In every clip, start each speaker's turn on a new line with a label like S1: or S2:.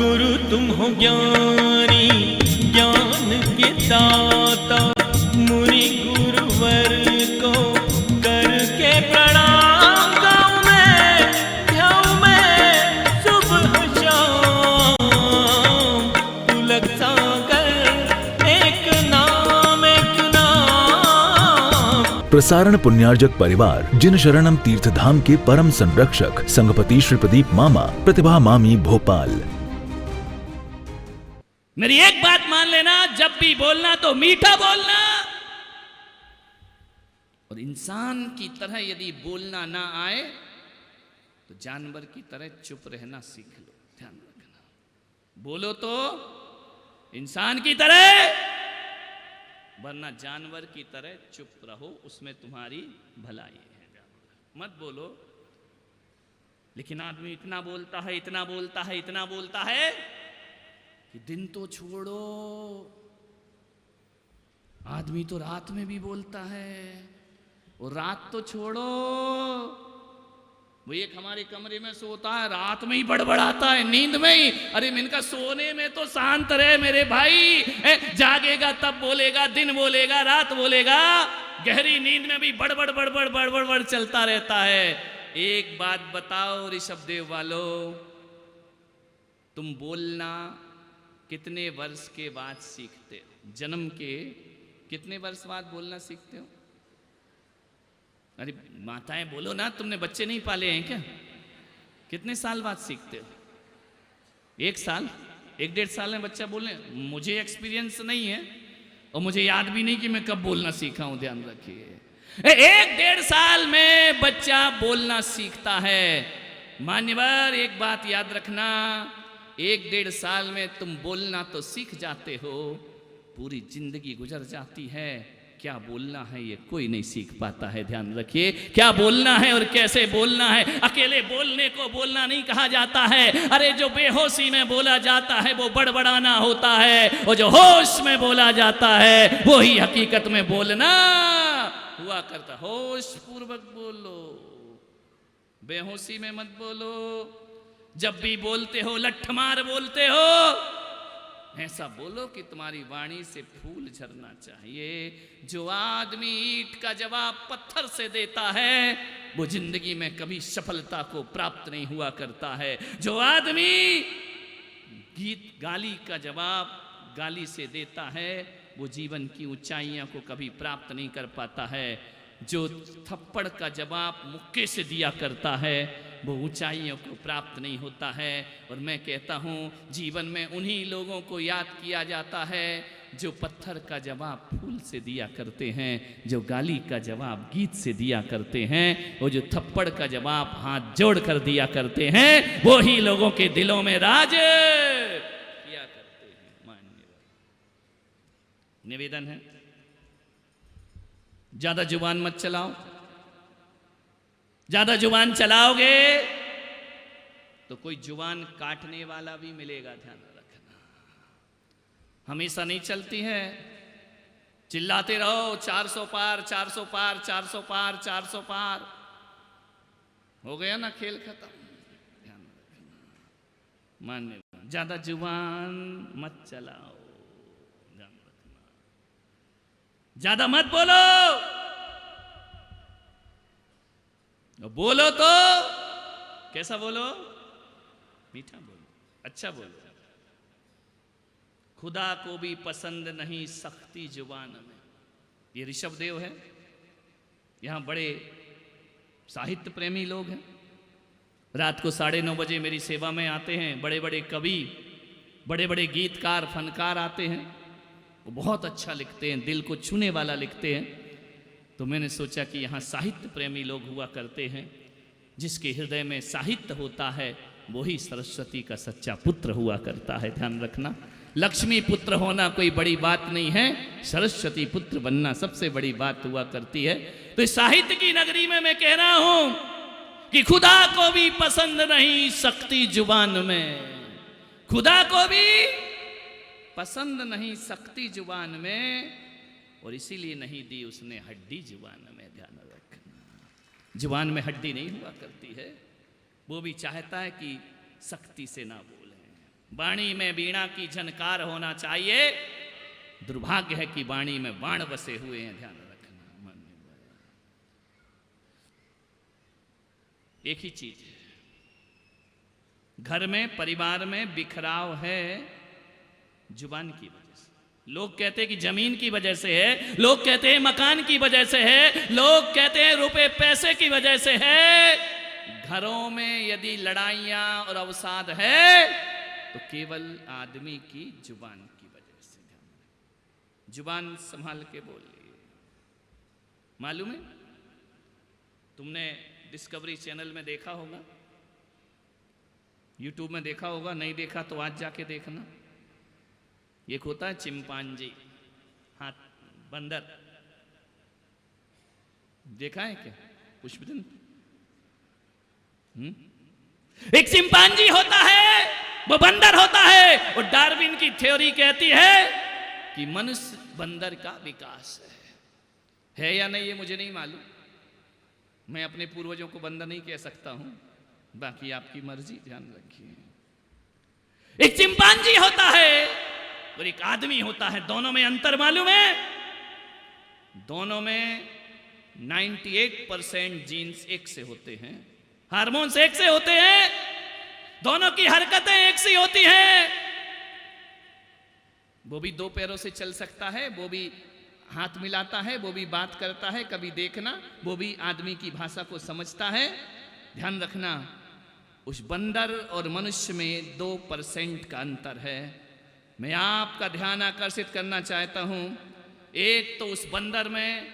S1: गुरु तुम हो ज्ञानी ज्ञान के दाता, मुनि गुरुवर को करके प्रणाम गाऊं मैं सुबह शाम। तुलक सागर एक नाम
S2: प्रसारण पुण्यार्जक परिवार जिन शरणम तीर्थ धाम के परम संरक्षक संघपति श्री प्रदीप मामा, प्रतिभा मामी, भोपाल।
S3: मेरी एक बात मान लेना, जब भी बोलना तो मीठा बोलना, और इंसान की तरह यदि बोलना ना आए तो जानवर की तरह चुप रहना सीख लो। ध्यान रखना, बोलो तो इंसान की तरह, वरना जानवर की तरह चुप रहो, उसमें तुम्हारी भलाई है। मत बोलो। लेकिन आदमी इतना बोलता है, इतना बोलता है, इतना बोलता है कि दिन तो छोड़ो, आदमी तो रात में भी बोलता है, और रात तो छोड़ो, वो एक हमारे कमरे में सोता है, रात में ही बड़बड़ाता है, नींद में ही। अरे इनका सोने में तो शांत रहे मेरे भाई, जागेगा तब बोलेगा, दिन बोलेगा, रात बोलेगा, गहरी नींद में भी बड़बड़ बड़बड़ बड़बड़ बड़ चलता रहता है। एक बात बताओ ऋषभदेव वालों, तुम बोलना कितने वर्ष के बाद सीखते हो? जन्म के कितने वर्ष बाद बोलना सीखते हो? अरे माताएं बोलो ना, तुमने बच्चे नहीं पाले हैं क्या? कितने साल बाद सीखते हो? 1 साल, 1-1.5 साल में बच्चा बोलने? मुझे एक्सपीरियंस नहीं है और मुझे याद भी नहीं कि मैं कब बोलना सीखा हूं। ध्यान रखिए, 1-1.5 साल में बच्चा बोलना सीखता है। मान्यवर एक बात याद रखना, 1-1.5 साल में तुम बोलना तो सीख जाते हो, पूरी जिंदगी गुजर जाती है, क्या बोलना है ये कोई नहीं सीख पाता है। ध्यान रखिए, क्या बोलना है और कैसे बोलना है। अकेले बोलने को बोलना नहीं कहा जाता है। अरे जो बेहोशी में बोला जाता है वो बड़बड़ाना होता है, और जो होश में बोला जाता है वो ही हकीकत में बोलना हुआ करता। होश पूर्वक बोलो, बेहोशी में मत बोलो। जब भी बोलते हो लठमार बोलते हो, ऐसा बोलो कि तुम्हारी वाणी से फूल झरना चाहिए। जो आदमी ईंट का जवाब पत्थर से देता है वो जिंदगी में कभी सफलता को प्राप्त नहीं हुआ करता है। जो आदमी गाली का जवाब गाली से देता है वो जीवन की ऊंचाइयों को कभी प्राप्त नहीं कर पाता है। जो थप्पड़ का जवाब मुक्के से दिया करता है वो ऊंचाइयों को प्राप्त नहीं होता है। और मैं कहता हूँ जीवन में उन्हीं लोगों को याद किया जाता है जो पत्थर का जवाब फूल से दिया करते हैं, जो गाली का जवाब गीत से दिया करते हैं, और जो थप्पड़ का जवाब हाथ जोड़ कर दिया करते हैं, वो ही लोगों के दिलों में राज किया करते हैं। माननीय निवेदन है, ज्यादा जुबान मत चलाओ। ज्यादा जुबान चलाओगे तो कोई जुबान काटने वाला भी मिलेगा। ध्यान रखना, हमेशा नहीं चलती है। चिल्लाते रहो 400 पार 400 पार 400 पार 400 पार, हो गया ना खेल खत्म। ध्यान रखना, मान्य ज्यादा जुबान मत चलाओ। ध्यान रखना, ज्यादा मत बोलो, बोलो तो कैसा बोलो? मीठा बोलो, अच्छा बोलो। खुदा को भी पसंद नहीं सख्ती जुबान में। ये ऋषभदेव है, यहां बड़े साहित्य प्रेमी लोग हैं। रात को 9:30 बजे मेरी सेवा में आते हैं बड़े बड़े कवि, बड़े बड़े गीतकार, फनकार आते हैं। वो बहुत अच्छा लिखते हैं, दिल को छूने वाला लिखते हैं। तो मैंने सोचा कि यहाँ साहित्य प्रेमी लोग हुआ करते हैं। जिसके हृदय में साहित्य होता है वही सरस्वती का सच्चा पुत्र हुआ करता है। ध्यान रखना, लक्ष्मी पुत्र होना कोई बड़ी बात नहीं है, सरस्वती पुत्र बनना सबसे बड़ी बात हुआ करती है। तो इस साहित्य की नगरी में मैं कह रहा हूं कि खुदा को भी पसंद नहीं सख्ती जुबान में। खुदा को भी पसंद नहीं सख्ती जुबान में, और इसीलिए नहीं दी उसने हड्डी जुबान में। ध्यान रखना, जुबान में हड्डी नहीं हुआ करती है। वो भी चाहता है कि सख्ती से ना बोलें, वाणी में वीणा की झनकार होना चाहिए। दुर्भाग्य है कि वाणी में बाण बसे हुए हैं, ध्यान रखना। मन में एक ही चीज है, घर में परिवार में बिखराव है जुबान की वजह से। लोग कहते हैं कि जमीन की वजह से है, लोग कहते हैं मकान की वजह से है, लोग कहते हैं रुपए पैसे की वजह से है। घरों में यदि लड़ाइयां और अवसाद है तो केवल आदमी की जुबान की वजह से। जुबान संभाल के बोलिए। मालूम है, तुमने डिस्कवरी चैनल में देखा होगा, यूट्यूब में देखा होगा, नहीं देखा तो आज जाके देखना। एक होता है चिंपांजी, हाथ बंदर, देखा है क्या पुष्पचंद? एक चिंपांजी होता है, वो बंदर होता है, और डार्विन की थ्योरी कहती है कि मनुष्य बंदर का विकास है या नहीं ये मुझे नहीं मालूम। मैं अपने पूर्वजों को बंदर नहीं कह सकता हूं, बाकी आपकी मर्जी, ध्यान रखिए। एक चिंपांजी होता है और एक आदमी होता है, दोनों में अंतर मालूम है? दोनों में 98% जीन्स एक से होते हैं, हार्मोन्स एक से होते हैं, दोनों की हरकतें एक सी होती हैं। वो भी दो पैरों से चल सकता है, वो भी हाथ मिलाता है, वो भी बात करता है, कभी देखना, वो भी आदमी की भाषा को समझता है। ध्यान रखना, उस बंदर और मनुष्य में 2% का अंतर है। मैं आपका ध्यान आकर्षित करना चाहता हूं। एक तो उस बंदर में,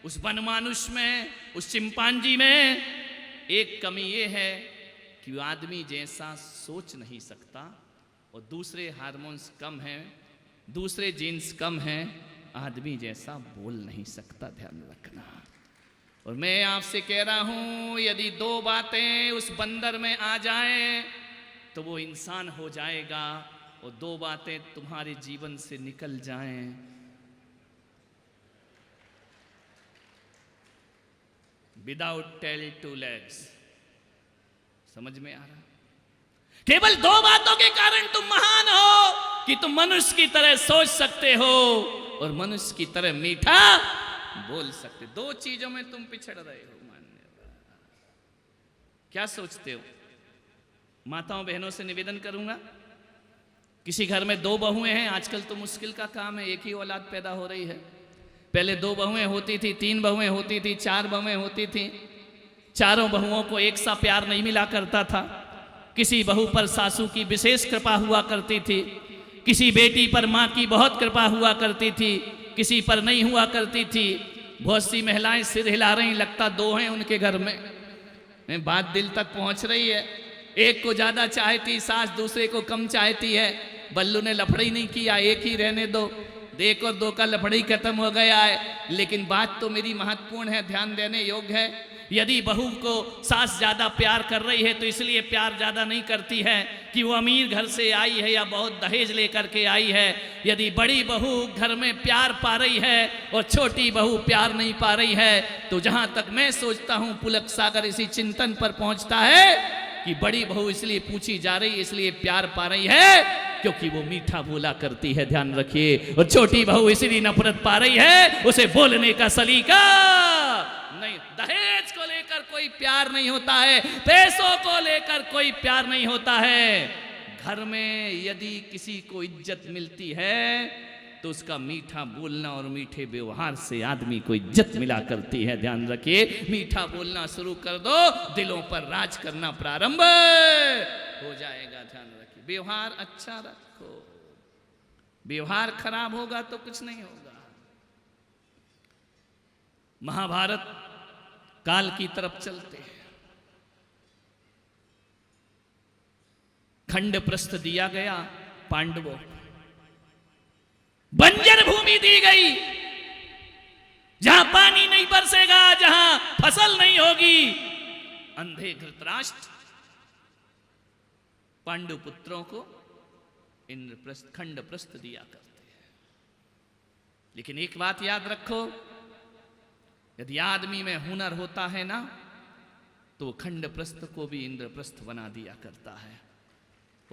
S3: उस वनमानुष में, उस चिंपांजी में एक कमी ये है कि वो आदमी जैसा सोच नहीं सकता, और दूसरे हार्मोन्स कम हैं, दूसरे जीन्स कम हैं, आदमी जैसा बोल नहीं सकता। ध्यान रखना। और मैं आपसे कह रहा हूं, यदि 2 बातें उस बंदर में आ जाएं तो वो इंसान हो जाएगा, और 2 बातें तुम्हारे जीवन से निकल जाएं। Without tail 2 legs। समझ में आ रहा? केवल 2 बातों के कारण तुम महान हो कि तुम मनुष्य की तरह सोच सकते हो और मनुष्य की तरह मीठा बोल सकते। 2 चीजों में तुम पिछड़ रहे हो। मान्य क्या सोचते हो? माताओं बहनों से निवेदन करूंगा, किसी घर में 2 बहुएं हैं, आजकल तो मुश्किल का काम है, एक ही औलाद पैदा हो रही है। पहले 2 बहुएं होती थी, 3 बहुएं होती थी, 4 बहुएं होती थी। चारों बहुओं को एक सा प्यार नहीं मिला करता था। किसी बहू पर सासू की विशेष कृपा हुआ करती थी, किसी बेटी पर माँ की बहुत कृपा हुआ करती थी, किसी पर नहीं हुआ करती थी। बहुत सी महिलाएं सिर हिला रही, लगता 2 हैं उनके घर में। बात दिल तक पहुंच रही है। एक को ज्यादा चाहती सास, दूसरे को कम चाहती है। बल्लू ने लफड़े ही नहीं किया, एक ही रहने दो, 1 और 2 का लफड़े ही खत्म हो गया है। लेकिन बात तो मेरी महत्वपूर्ण है, ध्यान देने योग्य है। यदि बहू को सास ज्यादा प्यार कर रही है तो इसलिए प्यार ज्यादा नहीं करती है कि वो अमीर घर से आई है या बहुत दहेज लेकर के आई है। यदि बड़ी बहू घर में प्यार पा रही है और छोटी बहू प्यार नहीं पा रही है, तो जहां तक मैं सोचता हूं पुलक सागर इसी चिंतन पर पहुंचता है कि बड़ी बहू इसलिए पूछी जा रही, इसलिए प्यार पा रही है क्योंकि वो मीठा बोला करती है। ध्यान रखिए। और छोटी बहू इसलिए नफरत पा रही है, उसे बोलने का सलीका नहीं। दहेज को लेकर कोई प्यार नहीं होता है, पैसों को लेकर कोई प्यार नहीं होता है। घर में यदि किसी को इज्जत मिलती है तो उसका मीठा बोलना और मीठे व्यवहार से आदमी को इज्जत मिला करती है। ध्यान रखिए। मीठा बोलना शुरू कर दो, दिलों पर राज करना प्रारंभ हो जाएगा। ध्यान रखिए। व्यवहार अच्छा रखो, व्यवहार खराब होगा तो कुछ नहीं होगा। महाभारत काल की तरफ चलते हैं। खंड प्रस्थ दिया गया पांडवों, बंजर भूमि दी गई, जहां पानी नहीं बरसेगा, जहां फसल नहीं होगी। अंधे धृतराष्ट्र पांडु पुत्रों को इंद्रप्रस्थ, खंड प्रस्थ दिया करते हैं। लेकिन एक बात याद रखो, यदि आदमी में हुनर होता है ना, तो खंड प्रस्थ को भी इंद्रप्रस्थ बना दिया करता है।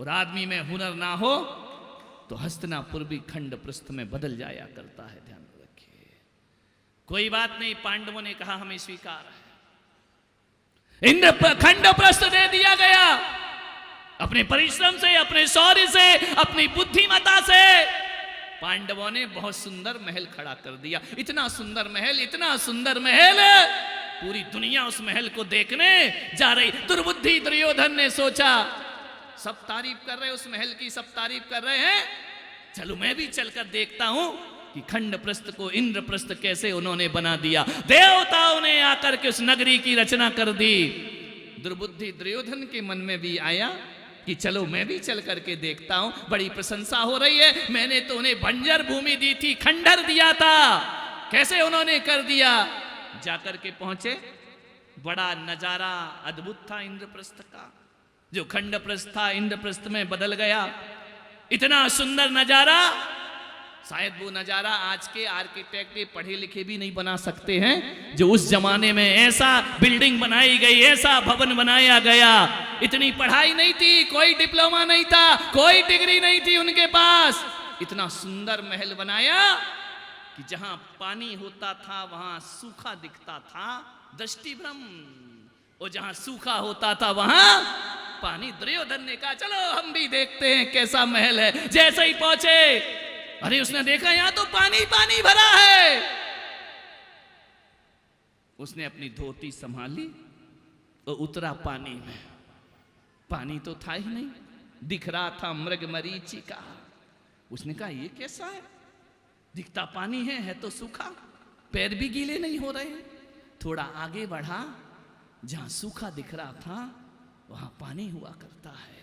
S3: और आदमी में हुनर ना हो तो हस्तिनापुर भी खंड प्रस्थ में बदल जाया करता है, ध्यान रखिए। कोई बात नहीं, पांडवों ने कहा हमें स्वीकार है, इंद्र खंड प्रस्थ दे दिया गया। अपने परिश्रम से, अपने शौर्य से, अपनी बुद्धिमत्ता से पांडवों ने बहुत सुंदर महल खड़ा कर दिया। इतना सुंदर महल, इतना सुंदर महल, पूरी दुनिया उस महल को देखने जा रही। दुर्बुद्धि दुर्योधन ने सोचा, सब तारीफ कर रहे हैं उस महल की, सब तारीफ कर रहे हैं, चलो मैं भी चलकर देखता हूं कि खंड प्रस्थ को इंद्रप्रस्थ कैसे उन्होंने बना दिया। देवताओं ने आकर के उस नगरी की रचना कर दी। दुर्बुद्धि दुर्योधन के मन में भी आया कि चलो मैं भी चल करके देखता हूं, बड़ी प्रशंसा हो रही है, मैंने तो उन्हें बंजर भूमि दी थी, खंडर दिया था, कैसे उन्होंने कर दिया। जाकर के पहुंचे, बड़ा नजारा अद्भुत था इंद्रप्रस्थ का। जो खंडप्रस्थ था इंद्रप्रस्थ में बदल गया। इतना सुंदर नजारा, शायद वो नजारा आज के आर्किटेक्ट पढ़े लिखे भी नहीं बना सकते हैं। जो उस जमाने में ऐसा बिल्डिंग बनाई गई, ऐसा भवन बनाया गया। इतनी पढ़ाई नहीं थी, कोई डिप्लोमा नहीं था, कोई डिग्री नहीं थी उनके पास। इतना सुंदर महल बनाया कि जहां पानी होता था वहां सूखा दिखता था, दृष्टि भ्रम। और जहां सूखा होता था वहां पानी। दुर्योधन ने कहा चलो हम भी देखते हैं कैसा महल है। जैसे ही पहुंचे, अरे उसने देखा यहां तो पानी पानी भरा है। उसने अपनी धोती संभाली और उतरा पानी में। पानी तो था ही नहीं, दिख रहा था मृग मरीचिका। उसने कहा ये कैसा है, दिखता पानी है तो सूखा, पैर भी गीले नहीं हो रहे। थोड़ा आगे बढ़ा, जहां सूखा दिख रहा था वहां पानी हुआ करता है।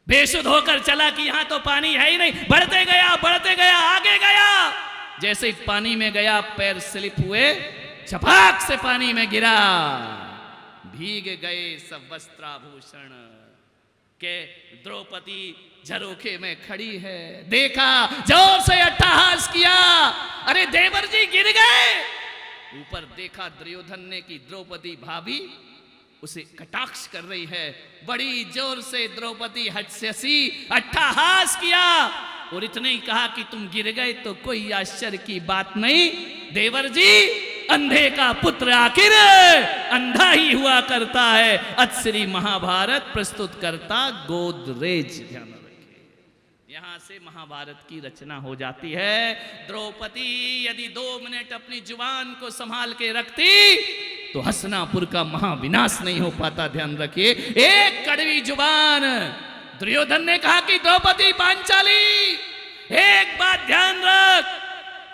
S3: बेसुध होकर चला कि यहां तो पानी है ही नहीं। बढ़ते गया, आगे गया। जैसे ही पानी में गया, पैर स्लिप हुए, छपाक से पानी में गिरा। भीग गए सब वस्त्राभूषण। के द्रौपदी झरोखे में खड़ी है, देखा, जोर से अट्टहास किया, अरे देवर जी गिर गए। ऊपर देखा दुर्योधन ने कि द्रौपदी भाभी उसे कटाक्ष कर रही है। बड़ी जोर से द्रौपदी हंसी, अट्टहास किया और इतने ही कहा कि तुम गिर गए तो कोई आश्चर्य की बात नहीं। देवर जी, अंधे का पुत्र आखिर अंधा ही हुआ करता है। अतश्री महाभारत प्रस्तुत करता गोदरेज। ध्यान रखिए, यहां से महाभारत की रचना हो जाती है। द्रौपदी यदि 2 मिनट अपनी जुबान को संभाल के रखती तो हस्तिनापुर का महाविनाश नहीं हो पाता। ध्यान रखिए, एक कड़वी जुबान। दुर्योधन ने कहा कि द्रौपदी पांचाली, एक बात ध्यान रख,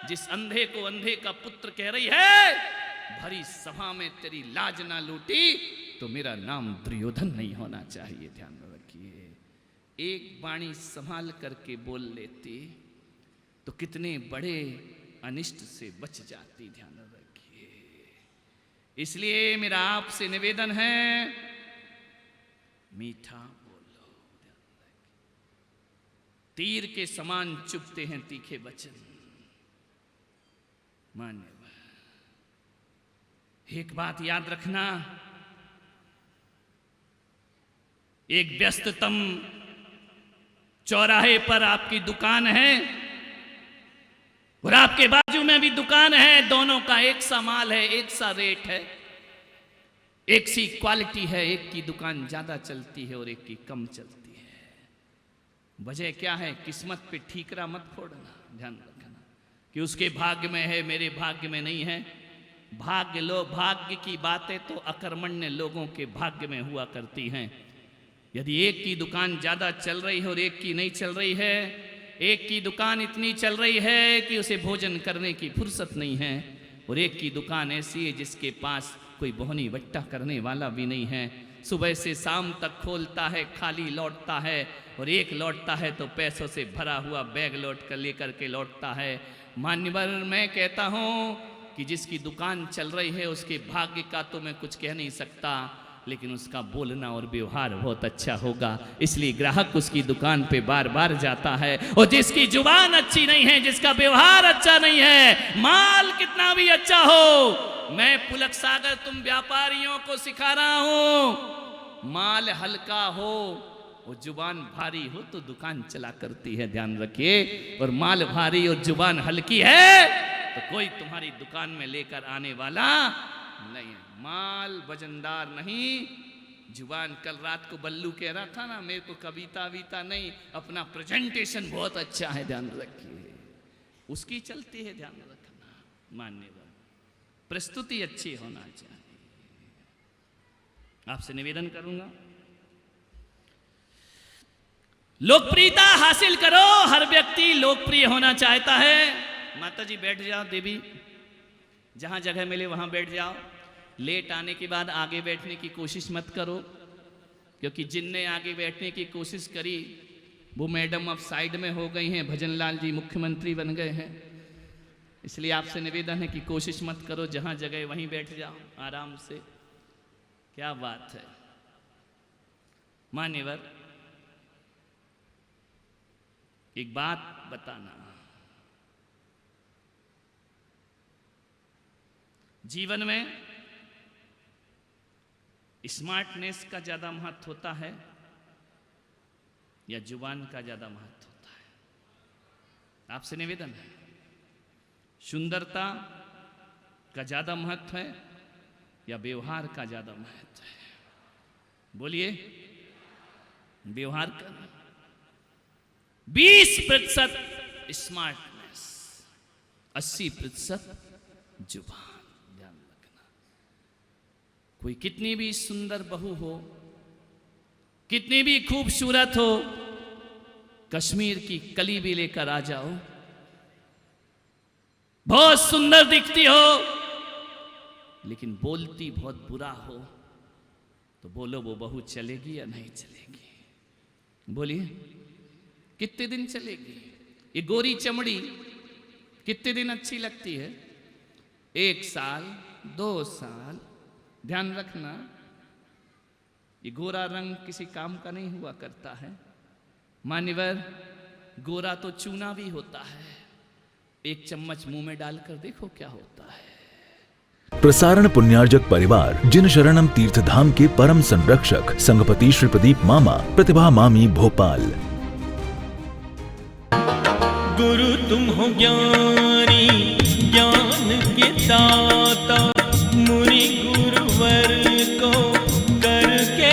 S3: जिस अंधे को अंधे का पुत्र कह रही है, भरी सभा में तेरी लाज ना लूटी तो मेरा नाम दुर्योधन नहीं होना चाहिए। ध्यान रखिए, एक वाणी संभाल करके बोल लेती तो कितने बड़े अनिष्ट से बच जाती। ध्यान रखिए, इसलिए मेरा आपसे निवेदन है, मीठा बोलो। तीर के समान चुभते हैं तीखे वचन। मान्यवर, एक बात याद रखना, एक व्यस्ततम चौराहे पर आपकी दुकान है और आपके बाजू में भी दुकान है। दोनों का एक सा माल है, एक सा रेट है, एक सी क्वालिटी है। एक की दुकान ज्यादा चलती है और एक की कम चलती है। वजह क्या है? किस्मत पे ठीकरा मत फोड़ना। ध्यान रखना कि उसके भाग्य में है, मेरे भाग्य में नहीं है। भाग्य की बातें तो अकर्मण्य लोगों के भाग्य में हुआ करती हैं। यदि एक की दुकान ज़्यादा चल रही है और एक की नहीं चल रही है, एक की दुकान इतनी चल रही है कि उसे भोजन करने की फुर्सत नहीं है, और एक की दुकान ऐसी है जिसके पास कोई बोहनी बट्टा करने वाला भी नहीं है। सुबह से शाम तक खोलता है, खाली लौटता है, और एक लौटता है तो पैसों से भरा हुआ बैग लौट कर लेकर के लौटता है। मान्यवर, मैं कहता हूँ कि जिसकी दुकान चल रही है उसके भाग्य का तो मैं कुछ कह नहीं सकता, लेकिन उसका बोलना और व्यवहार बहुत अच्छा होगा, इसलिए ग्राहक उसकी दुकान पे बार बार जाता है। और जिसकी जुबान अच्छी नहीं है, जिसका व्यवहार अच्छा नहीं है, माल कितना भी अच्छा हो, मैं पुलक सागर तुम व्यापारियों को सिखा रहा हूं, माल हल्का हो वो जुबान भारी हो तो दुकान चला करती है, ध्यान रखिए। और माल भारी और जुबान हल्की है तो कोई तुम्हारी दुकान में लेकर आने वाला नहीं है। माल वजनदार नहीं, जुबान। कल रात को बल्लू कह रहा था ना, मेरे को कविता वीता नहीं, अपना प्रेजेंटेशन बहुत अच्छा है, ध्यान रखिए। उसकी चलती है, ध्यान रखना। मान्यवर, प्रस्तुति अच्छी होना चाहिए। आपसे निवेदन करूंगा, लोकप्रियता हासिल करो। हर व्यक्ति लोकप्रिय होना चाहता है। माता जी बैठ जाओ, देवी जहां जगह मिले वहां बैठ जाओ। लेट आने के बाद आगे बैठने की कोशिश मत करो, क्योंकि जिनने आगे बैठने की कोशिश करी वो मैडम अब साइड में हो गई हैं। भजनलाल जी मुख्यमंत्री बन गए हैं, इसलिए आपसे निवेदन है कि कोशिश मत करो, जहां जगह वहीं बैठ जाओ आराम से। क्या बात है मान्यवर, एक बात बताना, जीवन में स्मार्टनेस का ज्यादा महत्व होता है या जुबान का ज्यादा महत्व होता है? आपसे निवेदन है, सुंदरता का ज्यादा महत्व है या व्यवहार का ज्यादा महत्व है? बोलिए। व्यवहार का 20% स्मार्टनेस, 80% जुबान। ध्यान रखना, कोई कितनी भी सुंदर बहू हो, कितनी भी खूबसूरत हो, कश्मीर की कली भी लेकर आ जाओ, बहुत सुंदर दिखती हो, लेकिन बोलती बहुत बुरा हो, तो बोलो वो बहू चलेगी या नहीं चलेगी? बोलिए, कितने दिन चलेगी? ये गोरी चमड़ी कितने दिन अच्छी लगती है? 1 साल, 2 साल। ध्यान रखना, ये गोरा रंग किसी काम का नहीं हुआ करता है। मान्यवर, गोरा तो चूना भी होता है, 1 चम्मच मुंह में डालकर देखो क्या होता है।
S2: प्रसारण पुण्यार्जक परिवार जिन शरणम तीर्थ धाम के परम संरक्षक संघपति श्री प्रदीप मामा, प्रतिभा मामी, भोपाल।
S1: गुरु तुम हो ज्ञानी, ज्ञान के दाता, मुनि गुरुवर को करके